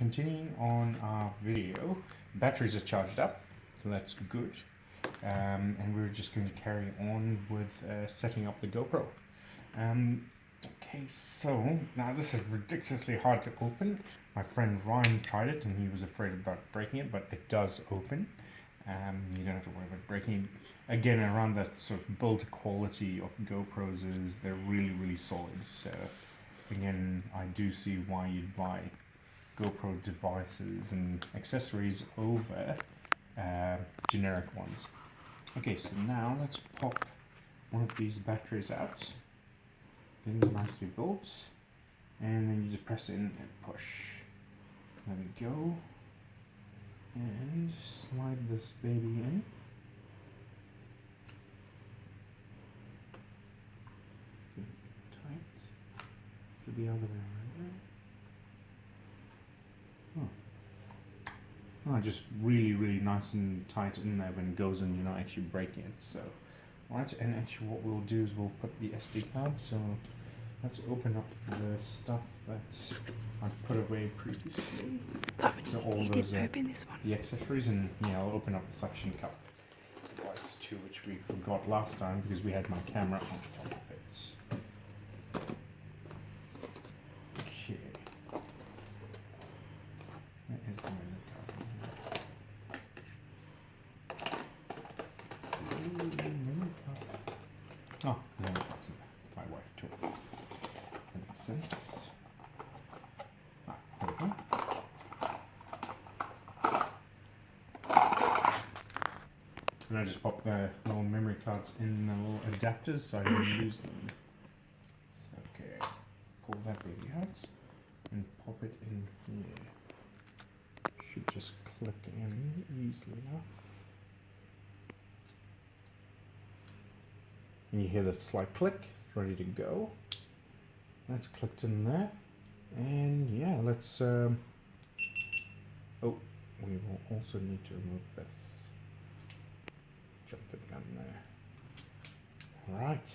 continuing on our video, batteries are charged up, so that's good. And we're just going to carry on with setting up the GoPro. Okay, so now this is ridiculously hard to open. My friend Ryan tried it and he was afraid about breaking it, but it does open. You don't have to worry about breaking it. Again, around that sort of build quality of GoPros is they're really solid. So again, I do see why you'd buy GoPro devices and accessories over generic ones. Okay, so now let's pop one of these batteries out. Getting them nicely built, and then you just press in and push. There we go. And slide this baby in. Tight. To the other way around. Oh, just really nice and tight in there when it goes in, you're not actually breaking it. So, right, and actually what we'll do is we'll put the SD card. So let's open up the stuff that I've put away previously. So all those open this one. The accessories, and yeah, I'll open up the suction cup device too, which we forgot last time because we had my camera on top of it. Okay. Where is the memory card? Oh, memory card's in there. My wife too. That makes sense. There we go. And I just pop the little memory cards in the little adapters so I don't lose them. So, okay, pull that baby out and pop it in here. Should just click in easily enough. And you hear that slight click, it's ready to go. That's clicked in there. And yeah, let's, oh, we will also need to remove this. Jump the gun there. Alright.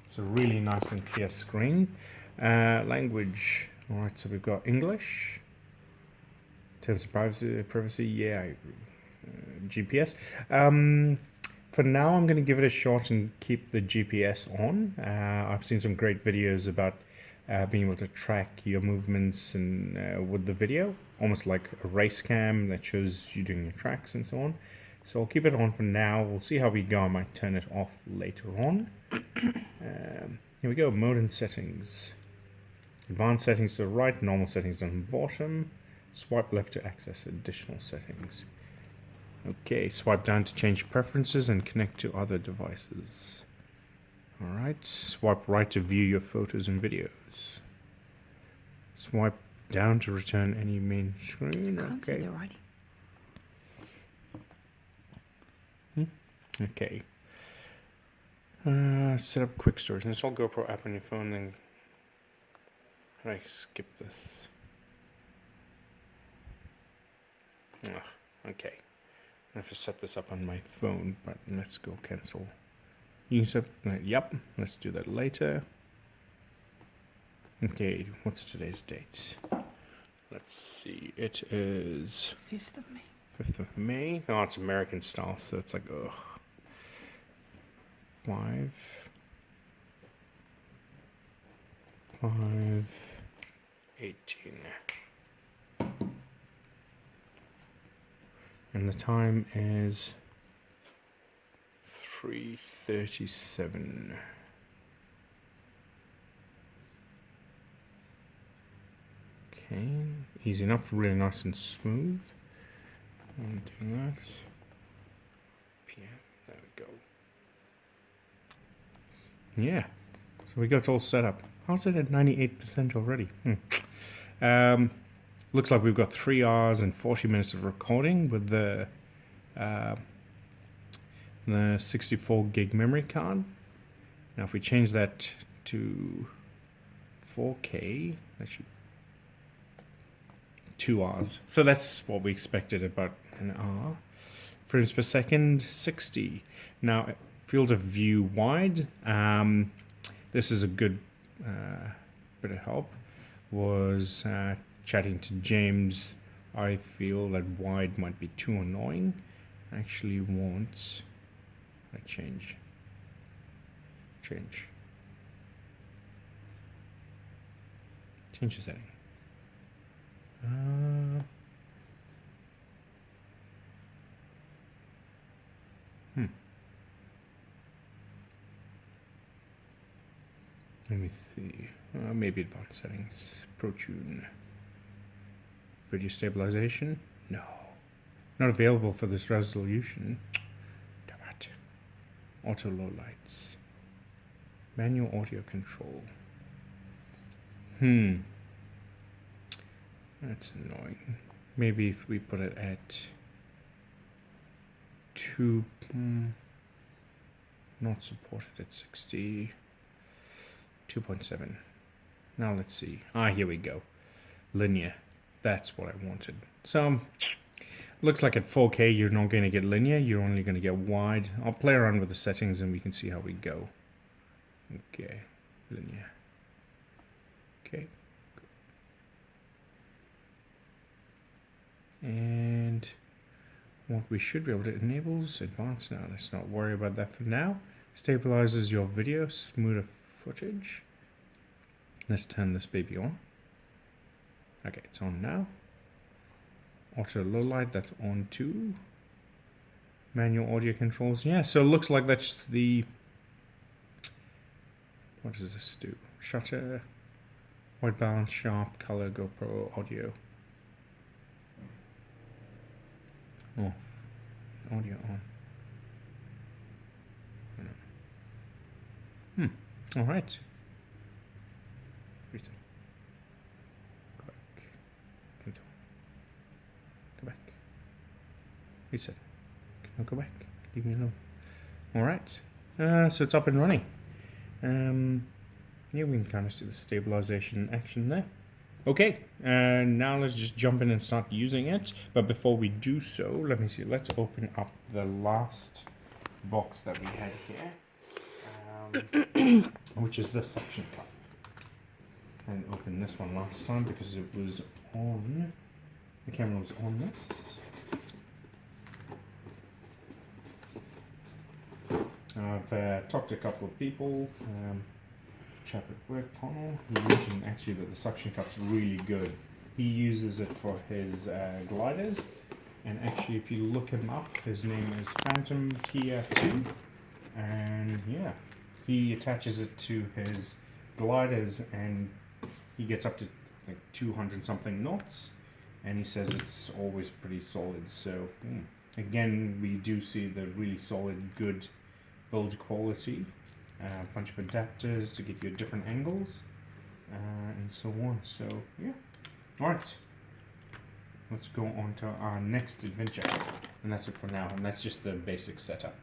It's a really nice and clear screen. Language. Alright, so we've got English. Terms of privacy, yeah, I agree. GPS. For now, I'm going to give it a shot and keep the GPS on. I've seen some great videos about being able to track your movements and with the video, almost like a race cam that shows you doing your tracks and so on. So I'll keep it on for now. We'll see how we go. I might turn it off later on. Here we go, mode and settings. Advanced settings to the right, normal settings on the bottom. Swipe left to access additional settings. Okay, swipe down to change preferences and connect to other devices. Alright, swipe right to view your photos and videos. Swipe down to return any main screen. Okay. Okay. Set up quick storage. Install GoPro app on your phone, then how do I skip this? Okay. I have to set this up on my phone, but let's go cancel. You can set that. Yep, let's do that later. Okay, what's today's date? Let's see. It is 5th of May. 5th of May. Oh, it's American style, so it's like, ugh. 5/18. And the time is 3:37. Okay, easy enough, really nice and smooth. I'm doing that. PM, there we go. Yeah, so we got it all set up. How's it at 98% already? Looks like we've got 3 hours and 40 minutes of recording with the 64 gig memory card. Now if we change that to 4K, that should 2 hours. So that's what we expected, about an hour. Frames per second, 60. Now field of view wide. This is a good bit of help. Was chatting to James, I feel that wide might be too annoying. I actually want, change. Change the setting. Let me see. Maybe advanced settings. ProTune. Video stabilization? No. Not available for this resolution. Damn it. Auto low lights. Manual audio control. That's annoying. Maybe if we put it at 2, not supported at 60. 2.7. Now let's see. Here we go. Linear. That's what I wanted. So, looks like at 4K you're not going to get linear. You're only going to get wide. I'll play around with the settings and we can see how we go. Okay. Linear. Okay. And what we should be able to enable is advanced now. Let's not worry about that for now. Stabilizes your video. Smoother footage. Let's turn this baby on. Okay, it's on now. Auto low light, that's on too. Manual audio controls. Yeah, so it looks like that's the... What does this do? Shutter, white balance, sharp, color, GoPro, audio. Oh, audio on. All right. Return. Go back. Cancel. Go back. Reset. Can I go back? Leave me alone. All right. So it's up and running. Yeah, we can kind of see the stabilization action there. Okay, now let's just jump in and start using it. But before we do so, let me see. Let's open up the last box that we had here. Which is the suction cup. I didn't open this one last time because it was on, the camera was on this. I've talked to a couple of people, chap at work, Connell, he mentioned actually that the suction cup's really good. He uses it for his gliders, and actually if you look him up, his name is Phantom Kia 2, and yeah. He attaches it to his gliders and he gets up to like 200 something knots, and he says it's always pretty solid. So again, we do see the really solid, good build quality, a bunch of adapters to get you different angles, and so on. So yeah, all right, let's go on to our next adventure, and that's it for now, and that's just the basic setup.